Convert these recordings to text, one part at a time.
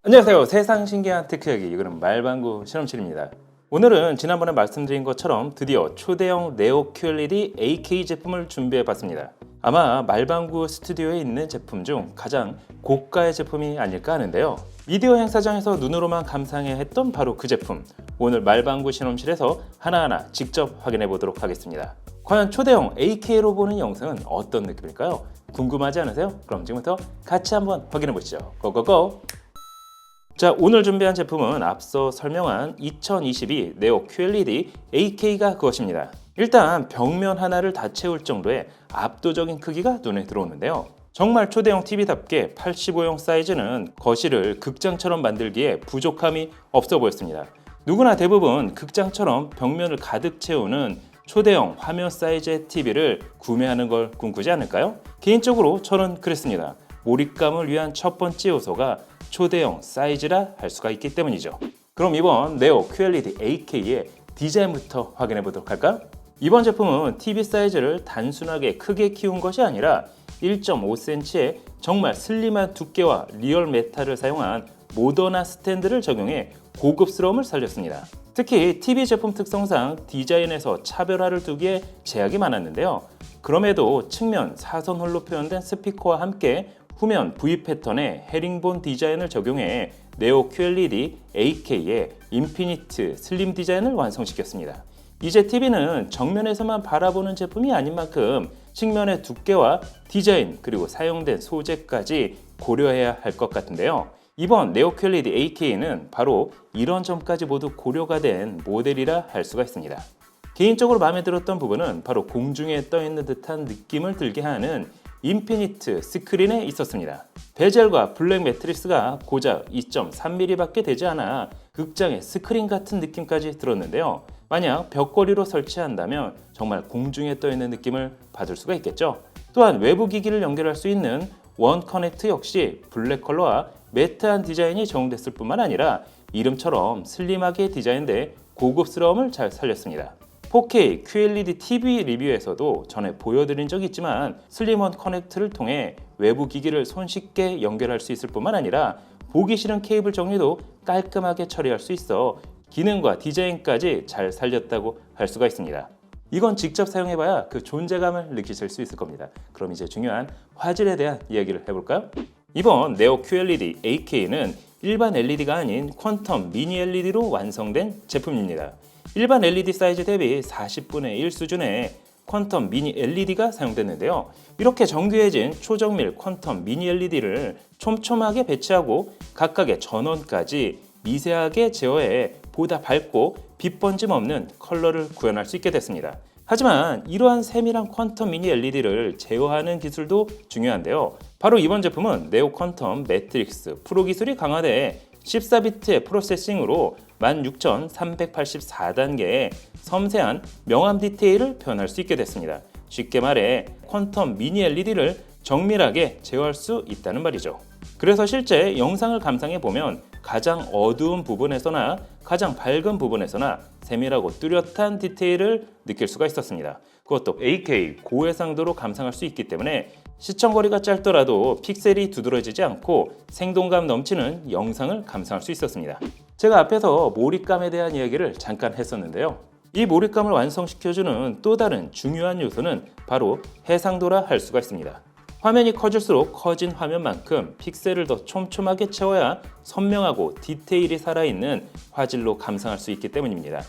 안녕하세요. 세상 신기한 테크 이야기, 이거는 말방구 실험실입니다. 오늘은 지난번에 말씀드린 것처럼 드디어 초대형 네오 QLED AK 제품을 준비해봤습니다. 아마 말방구 스튜디오에 있는 제품 중 가장 고가의 제품이 아닐까 하는데요. 미디어 행사장에서 눈으로만 감상해 했던 바로 그 제품, 오늘 말방구 실험실에서 하나하나 직접 확인해 보도록 하겠습니다. 과연 초대형 AK로 보는 영상은 어떤 느낌일까요? 궁금하지 않으세요? 그럼 지금부터 같이 한번 확인해 보시죠. 고고고! 자, 오늘 준비한 제품은 앞서 설명한 2022 네오 QLED AK가 그것입니다. 일단 벽면 하나를 다 채울 정도의 압도적인 크기가 눈에 들어오는데요. 정말 초대형 TV답게 85형 사이즈는 거실을 극장처럼 만들기에 부족함이 없어 보였습니다. 누구나 대부분 극장처럼 벽면을 가득 채우는 초대형 화면 사이즈의 TV를 구매하는 걸 꿈꾸지 않을까요? 개인적으로 저는 그랬습니다. 몰입감을 위한 첫 번째 요소가 초대형 사이즈라 할 수가 있기 때문이죠. 그럼 이번 네오 QLED AK의 디자인부터 확인해 보도록 할까요? 이번 제품은 TV 사이즈를 단순하게 크게 키운 것이 아니라 1.5cm의 정말 슬림한 두께와 리얼 메탈을 사용한 모던한 스탠드를 적용해 고급스러움을 살렸습니다. 특히 TV 제품 특성상 디자인에서 차별화를 두기에 제약이 많았는데요. 그럼에도 측면 사선 홀로 표현된 스피커와 함께 후면 V 패턴의 헤링본 디자인을 적용해 네오 QLED AK의 인피니트 슬림 디자인을 완성시켰습니다. 이제 TV는 정면에서만 바라보는 제품이 아닌 만큼 측면의 두께와 디자인 그리고 사용된 소재까지 고려해야 할 것 같은데요. 이번 네오 QLED AK는 바로 이런 점까지 모두 고려가 된 모델이라 할 수가 있습니다. 개인적으로 마음에 들었던 부분은 바로 공중에 떠 있는 듯한 느낌을 들게 하는 인피니트 스크린에 있었습니다. 베젤과 블랙 매트리스가 고작 2.3mm 밖에 되지 않아 극장의 스크린 같은 느낌까지 들었는데요. 만약 벽걸이로 설치한다면 정말 공중에 떠 있는 느낌을 받을 수가 있겠죠. 또한 외부 기기를 연결할 수 있는 원 커넥트 역시 블랙 컬러와 매트한 디자인이 적용됐을 뿐만 아니라 이름처럼 슬림하게 디자인돼 고급스러움을 잘 살렸습니다. 4K QLED TV 리뷰에서도 전에 보여드린 적이 있지만 슬림원 커넥트를 통해 외부 기기를 손쉽게 연결할 수 있을 뿐만 아니라 보기 싫은 케이블 정리도 깔끔하게 처리할 수 있어 기능과 디자인까지 잘 살렸다고 할 수가 있습니다. 이건 직접 사용해봐야 그 존재감을 느끼실 수 있을 겁니다. 그럼 이제 중요한 화질에 대한 이야기를 해볼까요? 이번 네오 QLED AK는 일반 LED가 아닌 퀀텀 미니 LED로 완성된 제품입니다. 일반 LED 사이즈 대비 40분의 1 수준의 퀀텀 미니 LED가 사용됐는데요. 이렇게 정교해진 초정밀 퀀텀 미니 LED를 촘촘하게 배치하고 각각의 전원까지 미세하게 제어해 보다 밝고 빛 번짐 없는 컬러를 구현할 수 있게 됐습니다. 하지만 이러한 세밀한 퀀텀 미니 LED를 제어하는 기술도 중요한데요. 바로 이번 제품은 네오 퀀텀 매트릭스 프로 기술이 강화돼 14비트의 프로세싱으로 16384단계의 섬세한 명암 디테일을 표현할 수 있게 됐습니다. 쉽게 말해 퀀텀 미니 LED를 정밀하게 제어할 수 있다는 말이죠. 그래서 실제 영상을 감상해 보면 가장 어두운 부분에서나 가장 밝은 부분에서나 세밀하고 뚜렷한 디테일을 느낄 수가 있었습니다. 그것도 8K 고해상도로 감상할 수 있기 때문에 시청거리가 짧더라도 픽셀이 두드러지지 않고 생동감 넘치는 영상을 감상할 수 있었습니다. 제가 앞에서 몰입감에 대한 이야기를 잠깐 했었는데요. 이 몰입감을 완성시켜주는 또 다른 중요한 요소는 바로 해상도라 할 수가 있습니다. 화면이 커질수록 커진 화면만큼 픽셀을 더 촘촘하게 채워야 선명하고 디테일이 살아있는 화질로 감상할 수 있기 때문입니다.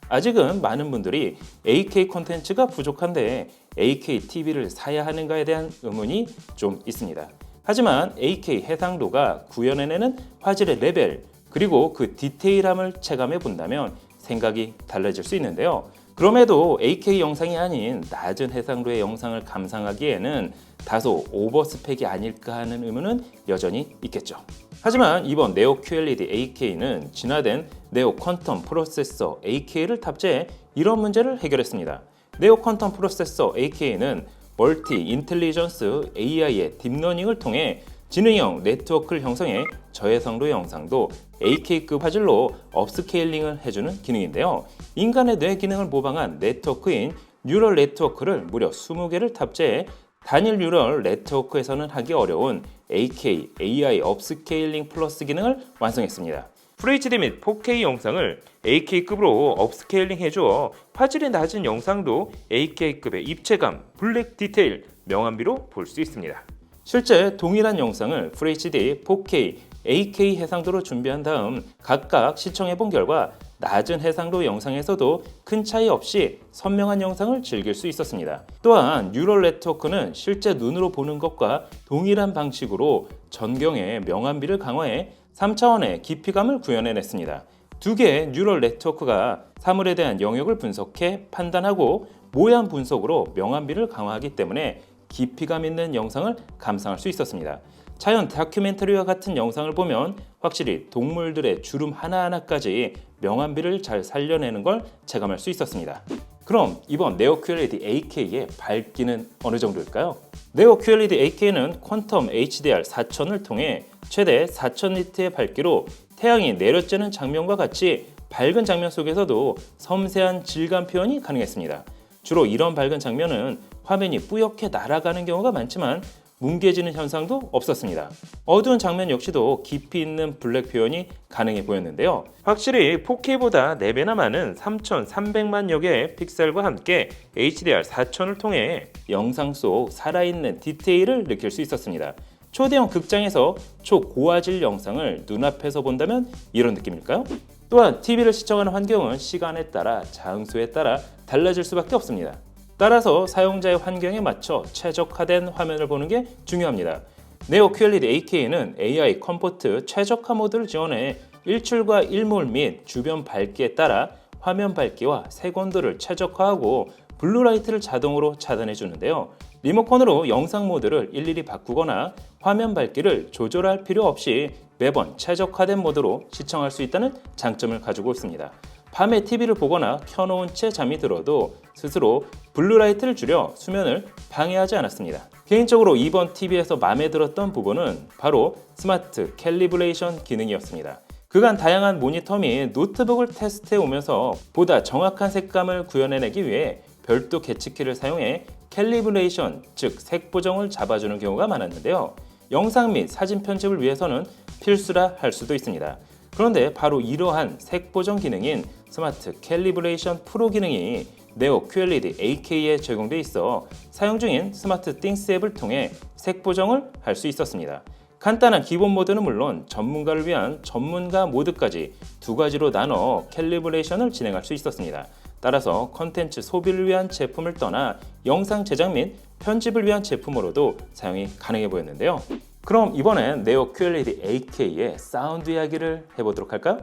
아직은 많은 분들이 AK 콘텐츠가 부족한데 AK TV를 사야 하는가에 대한 의문이 좀 있습니다. 하지만 AK 해상도가 구현해내는 화질의 레벨 그리고 그 디테일함을 체감해 본다면 생각이 달라질 수 있는데요. 그럼에도 AK 영상이 아닌 낮은 해상도의 영상을 감상하기에는 다소 오버스펙이 아닐까 하는 의문은 여전히 있겠죠. 하지만 이번 네오 QLED AK는 진화된 네오 퀀텀 프로세서 AK를 탑재해 이런 문제를 해결했습니다. 네오 퀀텀 프로세서 AK는 멀티 인텔리전스 AI의 딥러닝을 통해 지능형 네트워크를 형성해 저해상도 영상도 AK급 화질로 업스케일링을 해주는 기능인데요. 인간의 뇌 기능을 모방한 네트워크인 뉴럴 네트워크를 무려 20개를 탑재해 단일 뉴럴 네트워크에서는 하기 어려운 AK AI 업스케일링 플러스 기능을 완성했습니다. FHD 및 4K 영상을 AK급으로 업스케일링 해주어 화질이 낮은 영상도 AK급의 입체감, 블랙 디테일, 명암비로 볼 수 있습니다. 실제 동일한 영상을 FHD, 4K, AK 해상도로 준비한 다음 각각 시청해 본 결과 낮은 해상도 영상에서도 큰 차이 없이 선명한 영상을 즐길 수 있었습니다. 또한 뉴럴 네트워크는 실제 눈으로 보는 것과 동일한 방식으로 전경의 명암비를 강화해 3차원의 깊이감을 구현해냈습니다. 두 개의 뉴럴 네트워크가 사물에 대한 영역을 분석해 판단하고 모양 분석으로 명암비를 강화하기 때문에 깊이감 있는 영상을 감상할 수 있었습니다. 자연 다큐멘터리와 같은 영상을 보면 확실히 동물들의 주름 하나하나까지 명암비를 잘 살려내는 걸 체감할 수 있었습니다. 그럼 이번 네오 QLED AK의 밝기는 어느 정도일까요? 네오 QLED AK는 퀀텀 HDR 4000을 통해 최대 4000니트의 밝기로 태양이 내려쬐는 장면과 같이 밝은 장면 속에서도 섬세한 질감 표현이 가능했습니다. 주로 이런 밝은 장면은 화면이 뿌옇게 날아가는 경우가 많지만 뭉개지는 현상도 없었습니다. 어두운 장면 역시도 깊이 있는 블랙 표현이 가능해 보였는데요. 확실히 4K보다 4배나 많은 3300만 여개의 픽셀과 함께 HDR 4000을 통해 영상 속 살아있는 디테일을 느낄 수 있었습니다. 초대형 극장에서 초고화질 영상을 눈앞에서 본다면 이런 느낌일까요? 또한 TV를 시청하는 환경은 시간에 따라 장소에 따라 달라질 수밖에 없습니다. 따라서 사용자의 환경에 맞춰 최적화된 화면을 보는 게 중요합니다. 네오 QLED AK는 AI 컴포트 최적화 모드를 지원해 일출과 일몰 및 주변 밝기에 따라 화면 밝기와 색온도를 최적화하고 블루라이트를 자동으로 차단해 주는데요. 리모컨으로 영상 모드를 일일이 바꾸거나 화면 밝기를 조절할 필요 없이 매번 최적화된 모드로 시청할 수 있다는 장점을 가지고 있습니다. 밤에 TV를 보거나 켜놓은 채 잠이 들어도 스스로 블루라이트를 줄여 수면을 방해하지 않았습니다. 개인적으로 이번 TV에서 마음에 들었던 부분은 바로 스마트 캘리브레이션 기능이었습니다. 그간 다양한 모니터 및 노트북을 테스트해 오면서 보다 정확한 색감을 구현해내기 위해 별도 계측키를 사용해 캘리브레이션, 즉 색 보정을 잡아주는 경우가 많았는데요. 영상 및 사진 편집을 위해서는 필수라 할 수도 있습니다. 그런데 바로 이러한 색 보정 기능인 스마트 캘리브레이션 프로 기능이 네오 QLED AK에 적용돼 있어 사용 중인 스마트 띵스 앱을 통해 색 보정을 할 수 있었습니다. 간단한 기본 모드는 물론 전문가를 위한 전문가 모드까지 두 가지로 나눠 캘리브레이션을 진행할 수 있었습니다. 따라서 컨텐츠 소비를 위한 제품을 떠나 영상 제작 및 편집을 위한 제품으로도 사용이 가능해 보였는데요. 그럼 이번엔 네오 QLED AK의 사운드 이야기를 해보도록 할까요?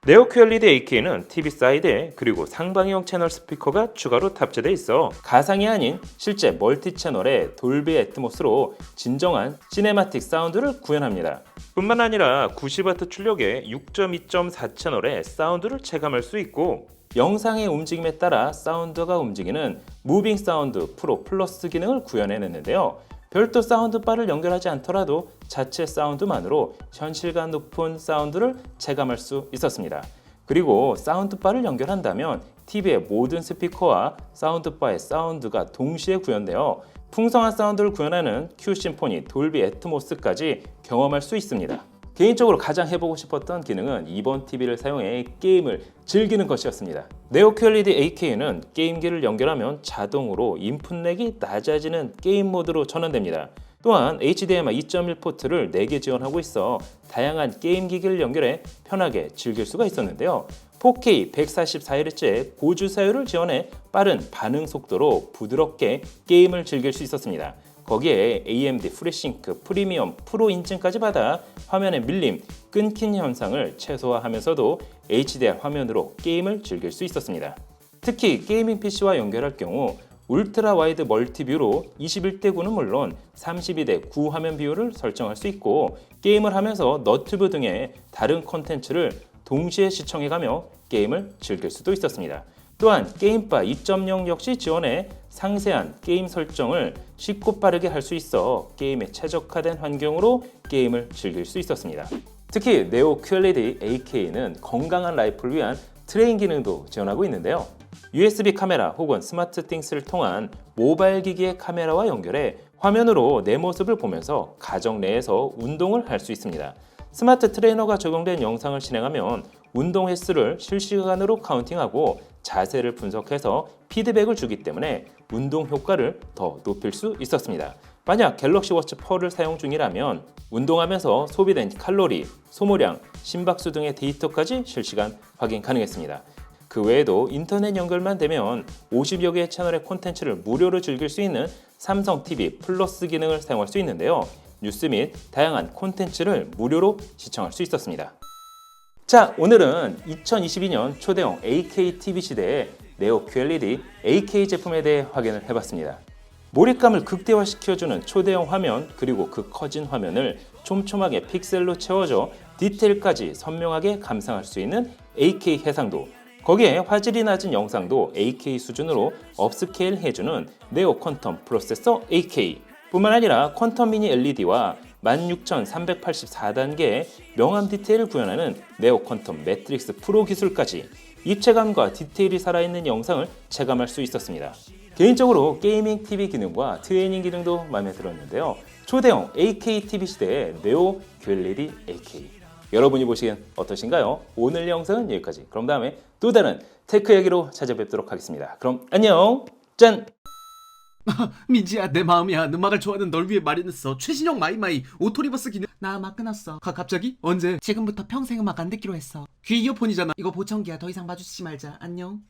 네오 QLED AK는 TV 사이드에 그리고 상방형 채널 스피커가 추가로 탑재되어 있어 가상이 아닌 실제 멀티 채널의 돌비 애트모스로 진정한 시네마틱 사운드를 구현합니다. 뿐만 아니라 90W 출력의 6.2.4 채널의 사운드를 체감할 수 있고 영상의 움직임에 따라 사운드가 움직이는 무빙 사운드 프로 플러스 기능을 구현해냈는데요. 별도 사운드바를 연결하지 않더라도 자체 사운드만으로 현실감 높은 사운드를 체감할 수 있었습니다. 그리고 사운드바를 연결한다면 TV의 모든 스피커와 사운드바의 사운드가 동시에 구현되어 풍성한 사운드를 구현하는 Q 심포니 돌비 애트모스까지 경험할 수 있습니다. 개인적으로 가장 해보고 싶었던 기능은 이번 TV를 사용해 게임을 즐기는 것이었습니다. 네오 QLED AK는 게임기를 연결하면 자동으로 인풋렉이 낮아지는 게임 모드로 전환됩니다. 또한 HDMI 2.1 포트를 4개 지원하고 있어 다양한 게임 기기를 연결해 편하게 즐길 수가 있었는데요. 4K 144Hz의 고주 사율을 지원해 빠른 반응 속도로 부드럽게 게임을 즐길 수 있었습니다. 거기에 AMD FreeSync 프리미엄 프로 인증까지 받아 화면의 밀림, 끊긴 현상을 최소화하면서도 HDR 화면으로 게임을 즐길 수 있었습니다. 특히 게이밍 PC와 연결할 경우 울트라 와이드 멀티뷰로 21:9는 물론 32:9 화면 비율을 설정할 수 있고 게임을 하면서 너튜브 등의 다른 콘텐츠를 동시에 시청해가며 게임을 즐길 수도 있었습니다. 또한 게임바 2.0 역시 지원해 상세한 게임 설정을 쉽고 빠르게 할 수 있어 게임에 최적화된 환경으로 게임을 즐길 수 있었습니다. 특히 네오 QLED AK는 건강한 라이프를 위한 트레인 기능도 지원하고 있는데요. USB 카메라 혹은 스마트 띵스를 통한 모바일 기기의 카메라와 연결해 화면으로 내 모습을 보면서 가정 내에서 운동을 할 수 있습니다. 스마트 트레이너가 적용된 영상을 실행하면 운동 횟수를 실시간으로 카운팅하고 자세를 분석해서 피드백을 주기 때문에 운동 효과를 더 높일 수 있었습니다. 만약 갤럭시 워치 4를 사용 중이라면 운동하면서 소비된 칼로리, 소모량, 심박수 등의 데이터까지 실시간 확인 가능했습니다. 그 외에도 인터넷 연결만 되면 50여 개의 채널의 콘텐츠를 무료로 즐길 수 있는 삼성 TV 플러스 기능을 사용할 수 있는데요. 뉴스 및 다양한 콘텐츠를 무료로 시청할 수 있었습니다. 자, 오늘은 2022년 초대형 AK TV 시대의 네오 QLED AK 제품에 대해 확인을 해봤습니다. 몰입감을 극대화시켜주는 초대형 화면 그리고 그 커진 화면을 촘촘하게 픽셀로 채워줘 디테일까지 선명하게 감상할 수 있는 AK 해상도, 거기에 화질이 낮은 영상도 AK 수준으로 업스케일 해주는 네오 퀀텀 프로세서 AK 뿐만 아니라 퀀텀 미니 LED와 16384단계의 명암 디테일을 구현하는 네오 퀀텀 매트릭스 프로 기술까지 입체감과 디테일이 살아있는 영상을 체감할 수 있었습니다. 개인적으로 게이밍 TV 기능과 트레이닝 기능도 마음에 들었는데요. 초대형 AK TV 시대의 네오 QLED AK, 여러분이 보시기엔 어떠신가요? 오늘 영상은 여기까지. 그럼 다음에 또 다른 테크 이야기로 찾아뵙도록 하겠습니다. 그럼 안녕! 짠! 민지야, 내 마음이야. 음악을 좋아하는 널 위해 마련했어. 최신형 마이마이 오토리버스 기능. 나 음악 끊었어. 갑자기? 언제? 지금부터 평생 음악 안 듣기로 했어. 귀 이어폰이잖아. 이거 보청기야. 더 이상 마주치지 말자. 안녕.